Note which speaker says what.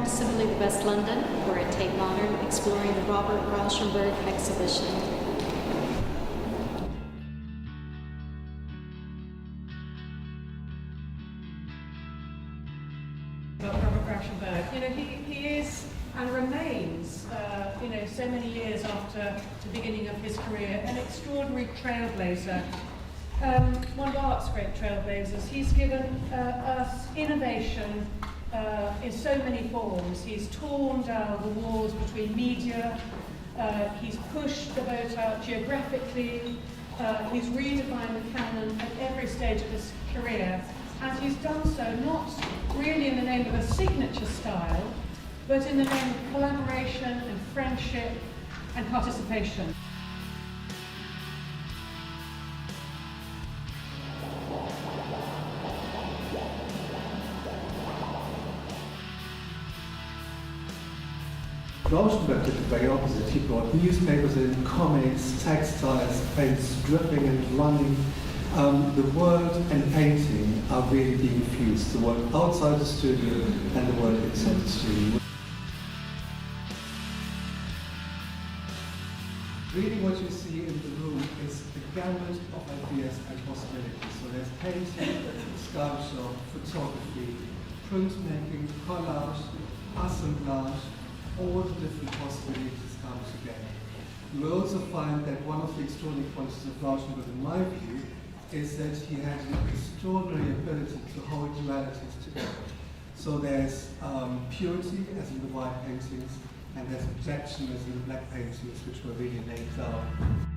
Speaker 1: Simply the Best London. We're at Tate Modern exploring the Robert Rauschenberg exhibition.
Speaker 2: Robert Rauschenberg, he is and remains, so many years after the beginning of his career, an extraordinary trailblazer. One of art's great trailblazers. He's given us innovation in so many forms. He's torn down the walls between media, he's pushed the boat out geographically, he's redefined the canon at every stage of his career, and he's done so not really in the name of a signature style, but in the name of collaboration and friendship and participation.
Speaker 3: Rauschenberg did the very opposite. He brought newspapers in, comics, textiles, paints dripping and running. The world and painting are really being fused. The world outside the studio and the world inside the studio. Really what you see in the room is the gamut of ideas and possibilities. So there's painting, sculpture, photography, printmaking, collage, assemblage, all the different possibilities come together. You will also find that one of the extraordinary qualities of Rauschenberg, in my view, is that he had an extraordinary ability to hold dualities together. So there's purity, as in the white paintings, and there's objection, as in the black paintings, which were really laid down.